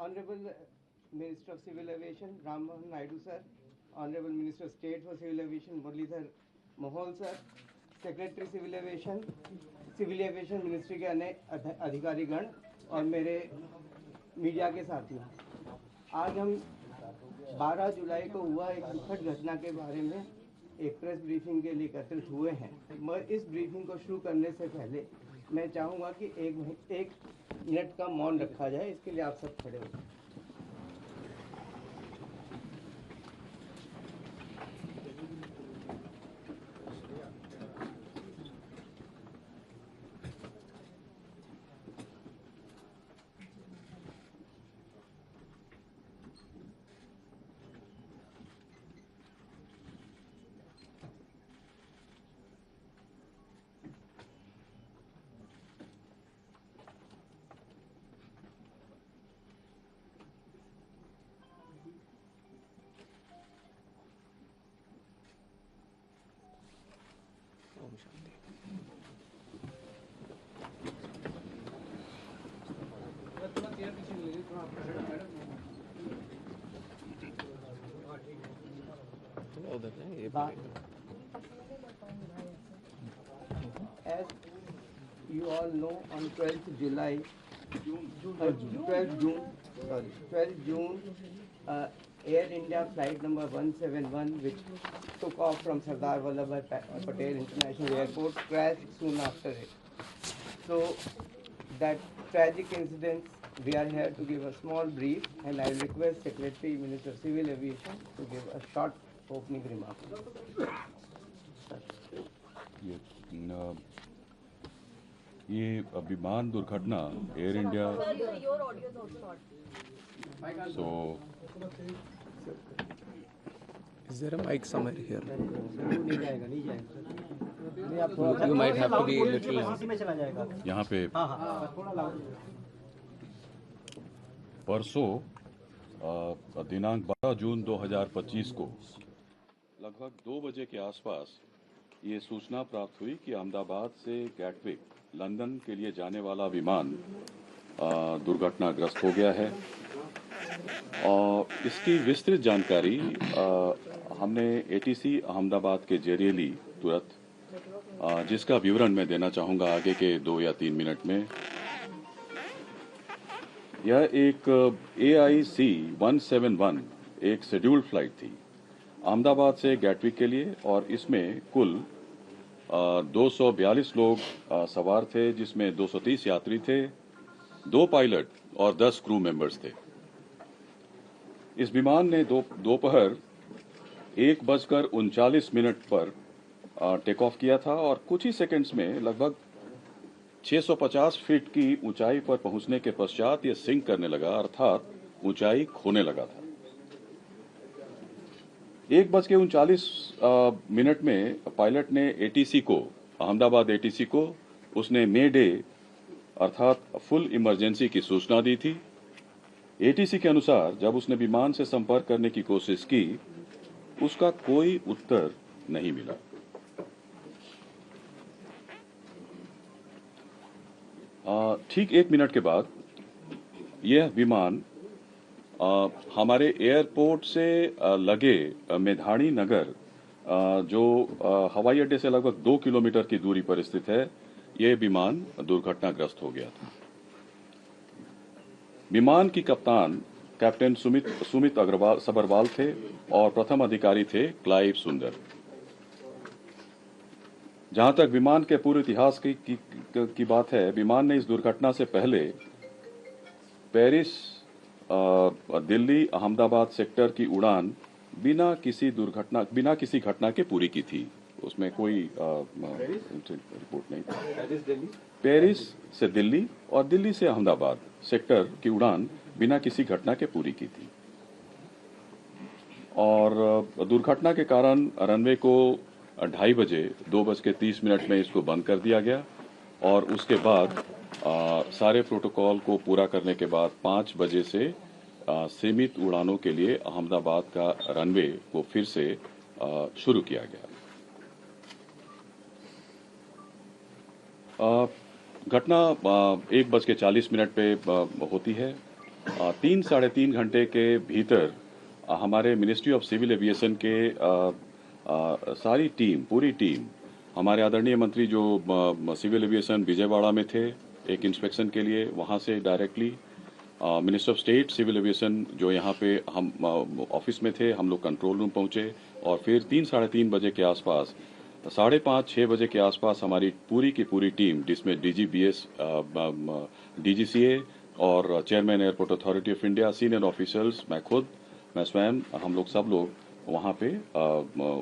Honorable Minister of Civil Aviation Ram Mohan Naidu sir, Honorable Minister of State for Civil Aviation Muralidhar Mohol sir, Secretary Civil Aviation Ministry के अन्य अधिकारीगण और मेरे media के साथियों, आज हम 12 जुलाई को हुआ एक दुखद घटना के बारे में एक प्रेस ब्रीफिंग के लिए एकत्रित हुए हैं। मैं इस ब्रीफिंग को शुरू करने से पहले मैं चाहूँगा कि एक मिनट का मौन रखा जाए। इसके लिए आप सब खड़े हो। As you all know, on 12th June, Air India Flight number 171, which took off from Sardar Vallabhbhai Patel International Airport, crashed soon after it. So, that tragic incident, we are here to give a small brief, and I request Secretary Minister of Civil Aviation to give a short opening remark. ये विमान दुर्घटना air India so is there a mic somewhere here? You might have to be a little यहाँ पे परसों दिनांक 12 जून 2025 को लगभग 2 बजे के आसपास ये सूचना प्राप्त हुई कि अहमदाबाद से गैटविक लंदन के लिए जाने वाला विमान दुर्घटनाग्रस्त हो गया है। और इसकी विस्तृत जानकारी हमने एटीसी अहमदाबाद के जरिए ली तुरंत, जिसका विवरण मैं देना चाहूँगा आगे के 2 या 3 मिनट में। यह एक AI171 एक शेड्यूल्ड फ्लाइट थी अहमदाबाद से गैटविक के लिए, और इसमें कुल 242 लोग सवार थे, जिसमें 230 यात्री थे, 2 पायलट और 10 क्रू मेंबर्स थे। इस विमान ने दोपहर 1:39 पर टेक ऑफ किया था और कुछ ही सेकंड्स में लगभग 650 फीट की ऊंचाई पर पहुंचने के पश्चात यह सिंक करने लगा, अर्थात ऊंचाई खोने लगा था। 1:39 में पायलट ने अहमदाबाद एटीसी को उसने मे डे अर्थात फुल इमरजेंसी की सूचना दी थी। एटीसी के अनुसार जब उसने विमान से संपर्क करने की कोशिश की, उसका कोई उत्तर नहीं मिला। ठीक 1 मिनट के बाद यह विमान हमारे एयरपोर्ट से लगे मेघानी नगर, जो हवाई अड्डे से लगभग 2 किलोमीटर की दूरी पर स्थित है, यह विमान दुर्घटनाग्रस्त हो गया था। विमान की कप्तान कैप्टन सुमित सबरवाल थे और प्रथम अधिकारी थे क्लाइव सुंदर। जहां तक विमान के पूरे इतिहास की बात है, विमान ने इस दुर्घटना से पहले पेरिस दिल्ली अहमदाबाद सेक्टर की उड़ान बिना किसी घटना के पूरी की थी। उसमें कोई रिपोर्ट नहीं था। पेरिस से दिल्ली और दिल्ली से अहमदाबाद सेक्टर की उड़ान बिना किसी घटना के पूरी की थी। और दुर्घटना के कारण रनवे को 2:30 बजे 2:30 में इसको बंद कर दिया गया, और उसके बाद सारे प्रोटोकॉल को पूरा करने के बाद 5 बजे से सीमित उड़ानों के लिए अहमदाबाद का रनवे को फिर से शुरू किया गया। घटना 1:40 पे होती है 3 साढ़े 3 घंटे के भीतर हमारे मिनिस्ट्री ऑफ सिविल एविएशन के सारी टीम, पूरी टीम, हमारे आदरणीय मंत्री जो सिविल एविएशन विजयवाड़ा में थे एक इंस्पेक्शन के लिए, वहाँ से directly minister of state civil aviation जो यहाँ पे हम ऑफिस में थे, हम लोग कंट्रोल रूम पहुँचे और फिर 3 साढ़े 3 बजे के आसपास 5:30-6 बजे के आसपास हमारी पूरी की पूरी टीम, जिसमें DGBS, DGCA और chairman airport authority of India, senior officers, मैं स्वयं, हम लोग सब लोग वहाँ पे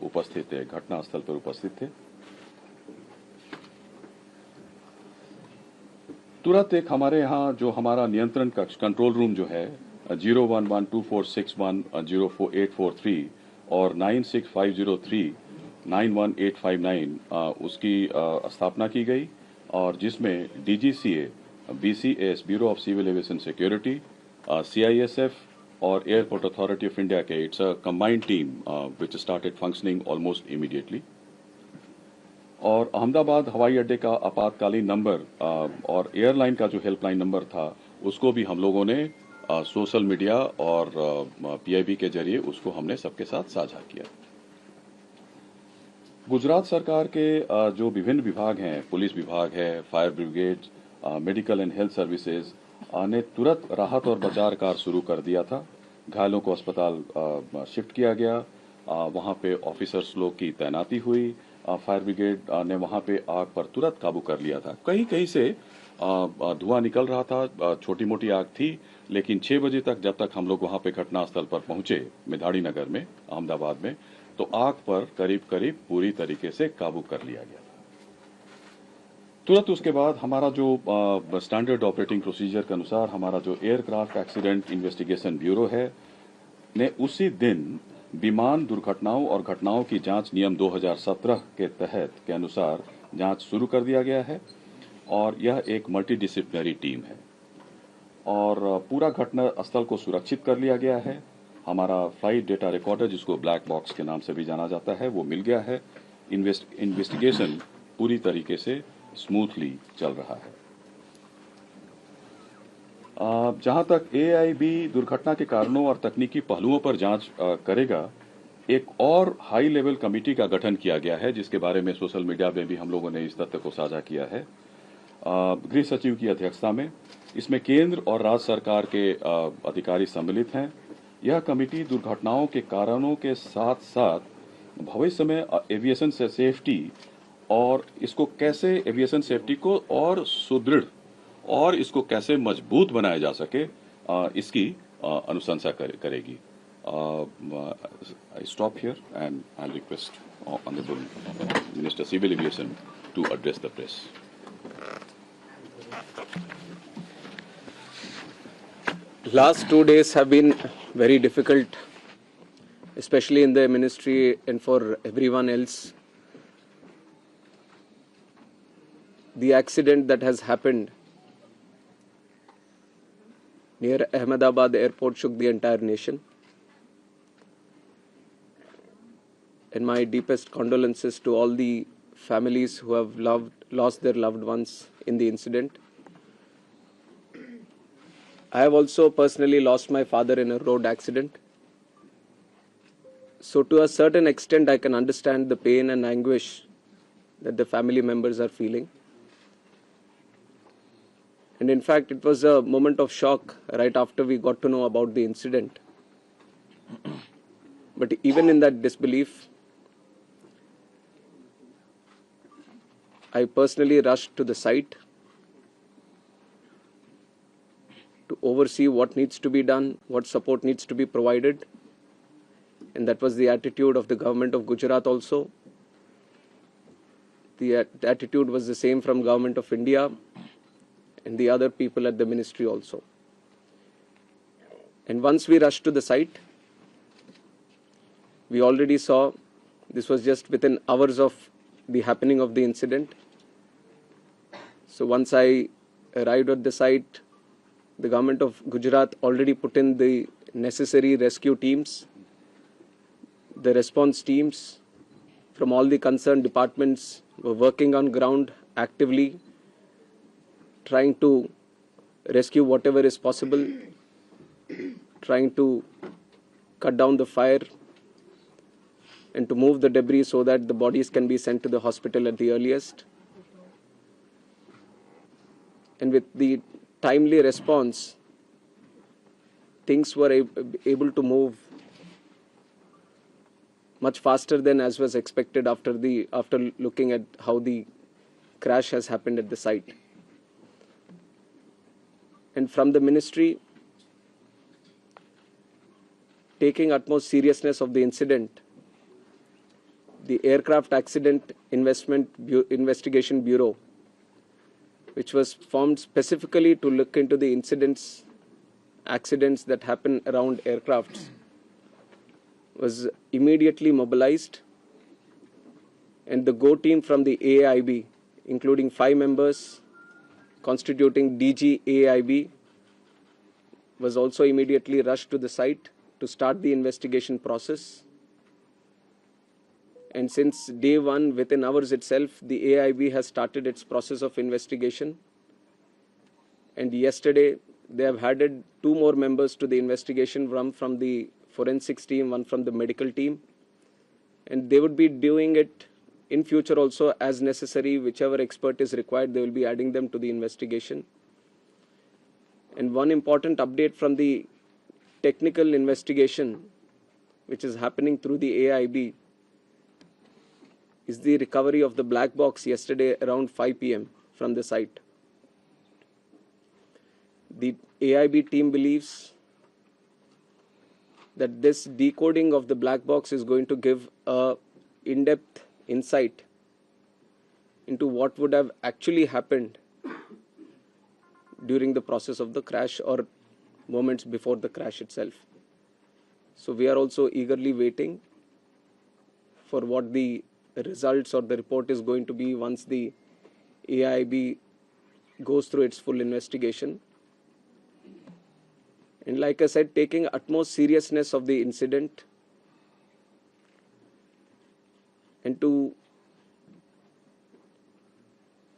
उपस्थित थे, घटनास्थल पर उपस्थित थे। तुरंत एक हमारे यहाँ जो हमारा नियंत्रण कक्ष कंट्रोल रूम जो है 011246104843 और 9650391859 उसकी स्थापना की गई और जिसमें DGCA, BCS bureau of civil aviation security, CISF और एयरपोर्ट अथॉरिटी ऑफ इंडिया के it's a combined team which started functioning almost immediately. और अहमदाबाद हवाई अड्डे का आपातकालीन नंबर और एयरलाइन का जो हेल्पलाइन नंबर था उसको भी हम लोगों ने सोशल मीडिया और PIB के जरिए उसको हमने सबके साथ साझा किया। गुजरात सरकार के जो विभिन्न विभाग हैं, पुलिस विभाग है, fire brigade, medical and health services ने तुरंत राहत और बचाव कार्य शुरू कर दिया था। घायलों को अस्पताल शिफ्ट किया गया, वहाँ पे ऑफिसर्स लोग की तैनाती हुई, फायर ब्रिगेड ने वहाँ पे आग पर तुरंत काबू कर लिया था। कहीं कहीं से धुआं निकल रहा था, छोटी मोटी आग थी, लेकिन 6 बजे तक जब तक हम लोग वहाँ पे घटनास्थल पर पहुंचे मेघानी नगर में, अहमदाबाद में, तो आग पर करीब करीब पूरी तरीके से काबू कर लिया गया। तुरंत उसके बाद हमारा जो स्टैंडर्ड ऑपरेटिंग प्रोसीजर के अनुसार हमारा जो एयरक्राफ्ट एक्सीडेंट इन्वेस्टिगेशन ब्यूरो है ने उसी दिन विमान दुर्घटनाओं और घटनाओं की जांच नियम 2017 के तहत के अनुसार जांच शुरू कर दिया गया है और यह एक मल्टीडिसिप्लिनरी टीम है और पूरा घटना स्थल को सुरक्षित कर लिया गया है। हमारा फ्लाइट डेटा रिकॉर्डर, जिसको ब्लैक बॉक्स के नाम से भी जाना जाता है, वो मिल गया है। इन्वेस्टिगेशन पूरी तरीके से स्मूथली चल रहा है। जहां तक AIB दुर्घटना के कारणों और तकनीकी पहलुओं पर जांच करेगा, एक और हाई लेवल कमेटी का गठन किया गया है, जिसके बारे में सोशल मीडिया में भी हम लोगों ने इस तथ्य को साझा किया है। गृह सचिव की अध्यक्षता में इसमें केंद्र और राज्य सरकार के अधिकारी सम्मिलित हैं। यह कमेटी दुर्घटनाओं के कारणों के साथ साथ भविष्य में एविएशन से सेफ्टी और इसको कैसे एविएशन सेफ्टी को और सुदृढ़ और इसको कैसे मजबूत बनाया जा सके, इसकी अनुशंसा करेगी। I stop here and I'll request Honorable Minister Civil Aviation to address the press. Last 2 days have been very difficult, especially in the ministry and for everyone else. The accident that has happened near Ahmedabad airport shook the entire nation. And my deepest condolences to all the families who have lost their loved ones in the incident. I have also personally lost my father in a road accident. So to a certain extent, I can understand the pain and anguish that the family members are feeling. And in fact, it was a moment of shock right after we got to know about the incident. But even in that disbelief, I personally rushed to the site to oversee what needs to be done, what support needs to be provided. And that was the attitude of the government of Gujarat also. The attitude was the same from government of India and the other people at the ministry also. And once we rushed to the site, we already saw, this was just within hours of the happening of the incident. So once I arrived at the site, the government of Gujarat already put in the necessary rescue teams. The response teams from all the concerned departments were working on ground actively, trying to rescue whatever is possible. trying to cut down the fire and to move the debris so that the bodies can be sent to the hospital at the earliest. And with the timely response, things were able to move much faster than as was expected after looking at how the crash has happened at the site. And from the ministry, taking utmost seriousness of the incident, the Aircraft Accident Investigation Bureau, which was formed specifically to look into the accidents that happen around aircrafts, was immediately mobilized, and the GO team from the AIB, including 5 members constituting DGAIB, was also immediately rushed to the site to start the investigation process. And since day one, within hours itself, the AIB has started its process of investigation. And yesterday, they have added 2 more members to the investigation, one from the forensics team, one from the medical team. And they would be doing it in future also as necessary. Whichever expert is required, they will be adding them to the investigation. And one important update from the technical investigation, which is happening through the AIB, is the recovery of the black box yesterday around 5 p.m. from the site. The AIB team believes that this decoding of the black box is going to give a in-depth insight into what would have actually happened during the process of the crash or moments before the crash itself. So we are also eagerly waiting for what the results or the report is going to be once the AIB goes through its full investigation. And like I said, taking utmost seriousness of the incident and to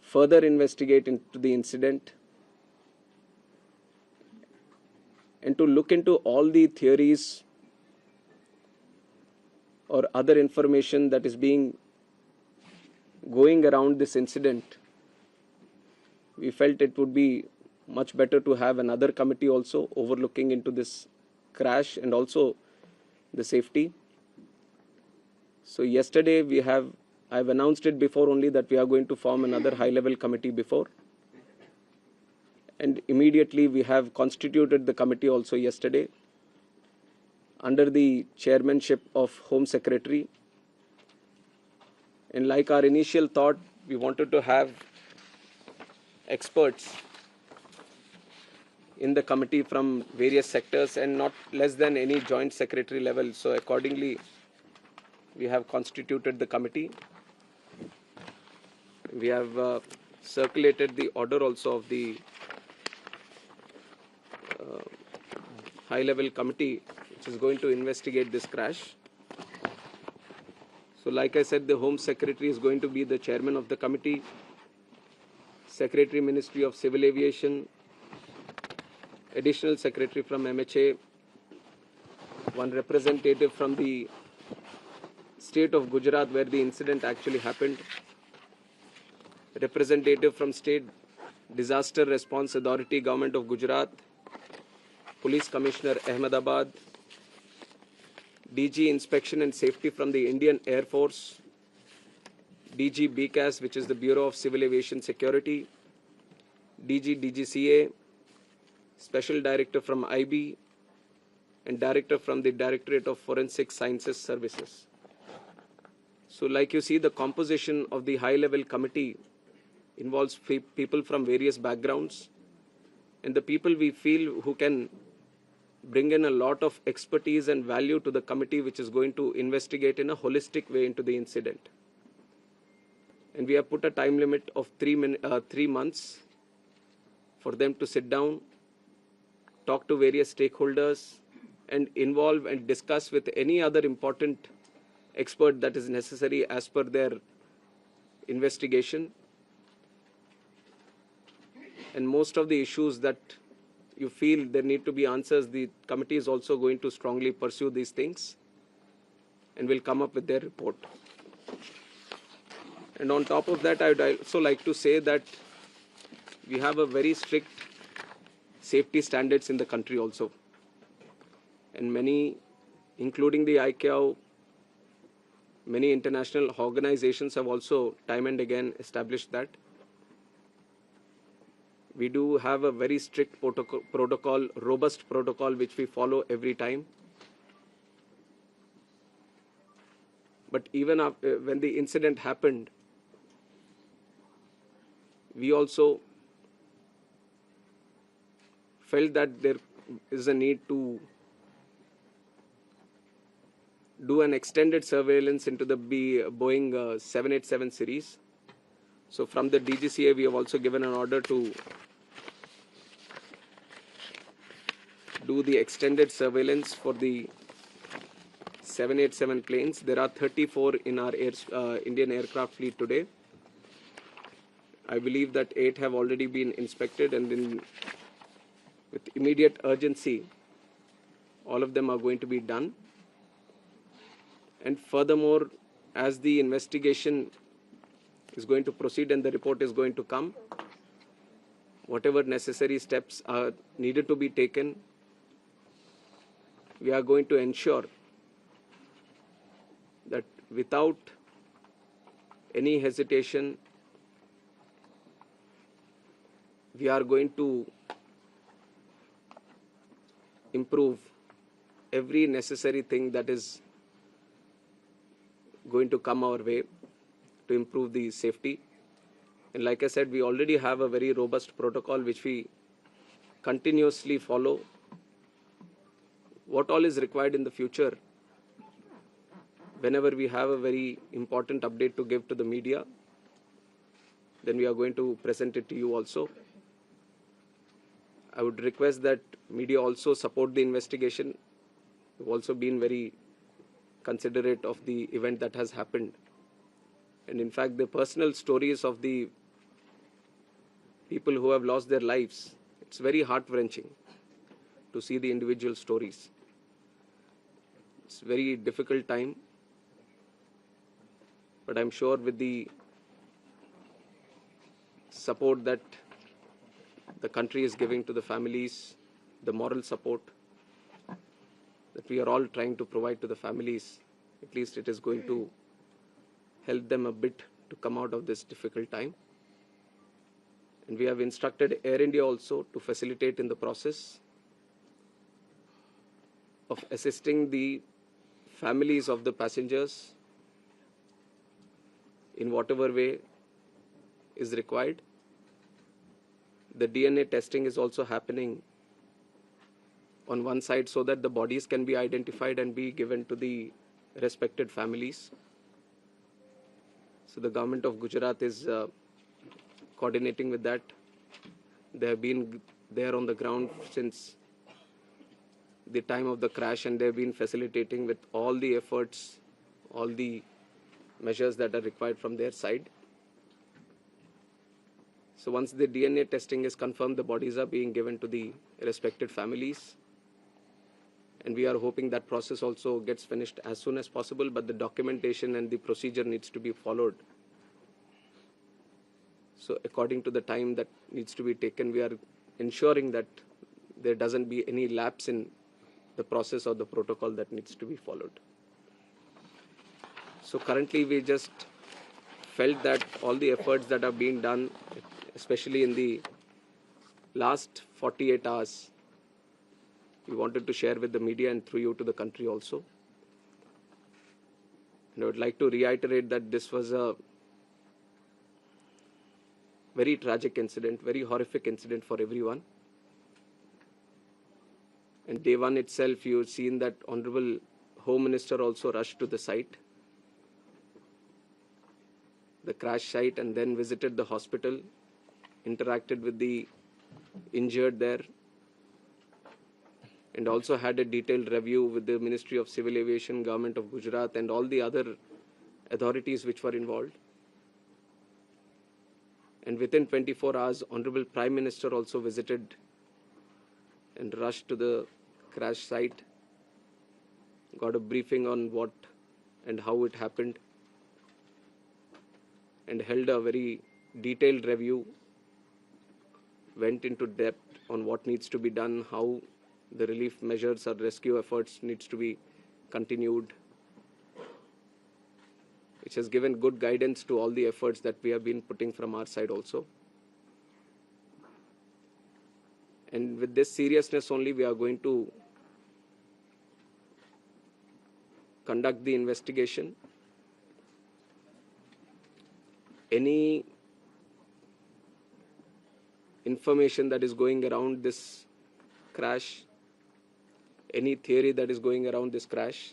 further investigate into the incident and to look into all the theories or other information that is going around this incident, we felt it would be much better to have another committee also overlooking into this crash and also the safety. So yesterday I've announced it before only that we are going to form another high-level committee before. And immediately we have constituted the committee also yesterday under the chairmanship of Home Secretary. And like our initial thought, we wanted to have experts in the committee from various sectors and not less than any joint secretary level. So accordingly, we have constituted the committee. We have circulated the order also of the high-level committee which is going to investigate this crash. So like I said, the Home Secretary is going to be the chairman of the committee, Secretary Ministry of Civil Aviation, Additional Secretary from MHA, one representative from the state of Gujarat where the incident actually happened, representative from State Disaster Response Authority, Government of Gujarat, Police Commissioner Ahmedabad, DG Inspection and Safety from the Indian Air Force, DG BCAS, which is the Bureau of Civil Aviation Security, DG DGCA, Special Director from IB, and Director from the Directorate of Forensic Sciences Services. So like you see, the composition of the high-level committee involves people from various backgrounds, and the people we feel who can bring in a lot of expertise and value to the committee which is going to investigate in a holistic way into the incident. And we have put a time limit of 3 months for them to sit down, talk to various stakeholders, and involve and discuss with any other important expert that is necessary as per their investigation. And most of the issues that you feel there need to be answers, the committee is also going to strongly pursue these things and will come up with their report. And on top of that, I would also like to say that we have a very strict safety standards in the country also. And many, including the ICAO, many international organizations have also time and again established that. We do have a very strict protocol, robust protocol, which we follow every time. But even after, when the incident happened, we also felt that there is a need to do an extended surveillance into the Boeing 787 series. So from the DGCA, we have also given an order to do the extended surveillance for the 787 planes. There are 34 in our Indian aircraft fleet today. I believe that 8 have already been inspected, and then with immediate urgency, all of them are going to be done. And furthermore, as the investigation is going to proceed and the report is going to come, whatever necessary steps are needed to be taken, we are going to ensure that without any hesitation, we are going to improve every necessary thing that is going to come our way to improve the safety. And like I said, we already have a very robust protocol which we continuously follow. What all is required in the future, whenever we have a very important update to give to the media, then we are going to present it to you also. I would request that media also support the investigation. We've also been very considerate of the event that has happened. And in fact, the personal stories of the people who have lost their lives, it's very heart-wrenching to see the individual stories. It's a very difficult time, but I'm sure with the support that the country is giving to the families, the moral support that we are all trying to provide to the families, at least it is going to help them a bit to come out of this difficult time. And we have instructed Air India also to facilitate in the process of assisting the families of the passengers in whatever way is required. The DNA testing is also happening on one side so that the bodies can be identified and be given to the respected families. So the government of Gujarat is coordinating with that. They have been there on the ground since the time of the crash, and they have been facilitating with all the efforts, all the measures that are required from their side. So once the DNA testing is confirmed, the bodies are being given to the respected families. And we are hoping that process also gets finished as soon as possible, but the documentation and the procedure needs to be followed. So according to the time that needs to be taken, we are ensuring that there doesn't be any lapse in the process or the protocol that needs to be followed. So currently we just felt that all the efforts that are being done, especially in the last 48 hours, we wanted to share with the media and through you to the country also. And I would like to reiterate that this was a very tragic incident, very horrific incident for everyone. And day one itself, you've seen that Honorable Home Minister also rushed to the site, the crash site, and then visited the hospital, interacted with the injured there, and also had a detailed review with the Ministry of Civil Aviation, Government of Gujarat, and all the other authorities which were involved. And within 24 hours, Honorable Prime Minister also visited and rushed to the crash site, got a briefing on what and how it happened, and held a very detailed review, went into depth on what needs to be done, how the relief measures or rescue efforts needs to be continued, which has given good guidance to all the efforts that we have been putting from our side also. And with this seriousness only, we are going to conduct the investigation. Any information that is going around this crash, any theory that is going around this crash,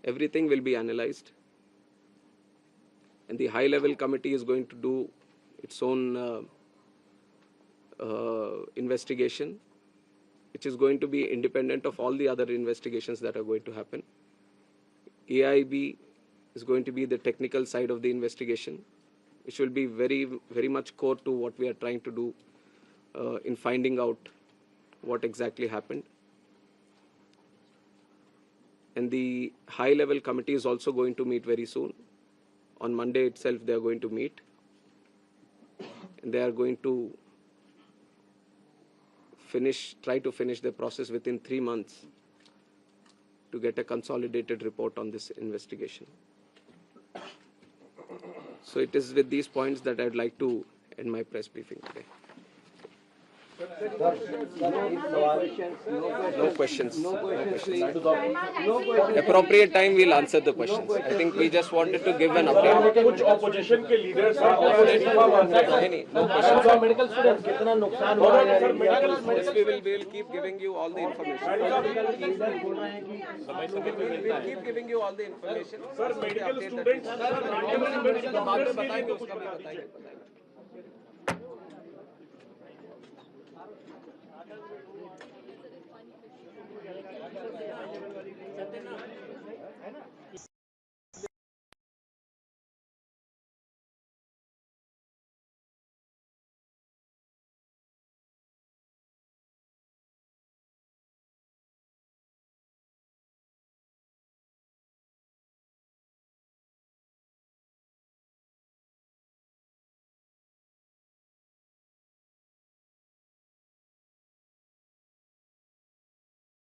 everything will be analyzed. And the high-level committee is going to do its own investigation, which is going to be independent of all the other investigations that are going to happen. AIB is going to be the technical side of the investigation, which will be very, very much core to what we are trying to do in finding out what exactly happened. And the high-level committee is also going to meet very soon. On Monday itself, they are going to meet. And they are going to try to finish the process within 3 months to get a consolidated report on this investigation. So it is with these points that I would like to end my press briefing today. No questions. Appropriate time we'll answer the questions. I think we just wanted to give an update. कुछ opposition के leaders No questions. medical students कितना नुकसान हुआ है Yes, we will keep giving you all the information. We'll keep giving you all the information. Sir medical students बाद में बताएंगे, उसका भी बताएंगे.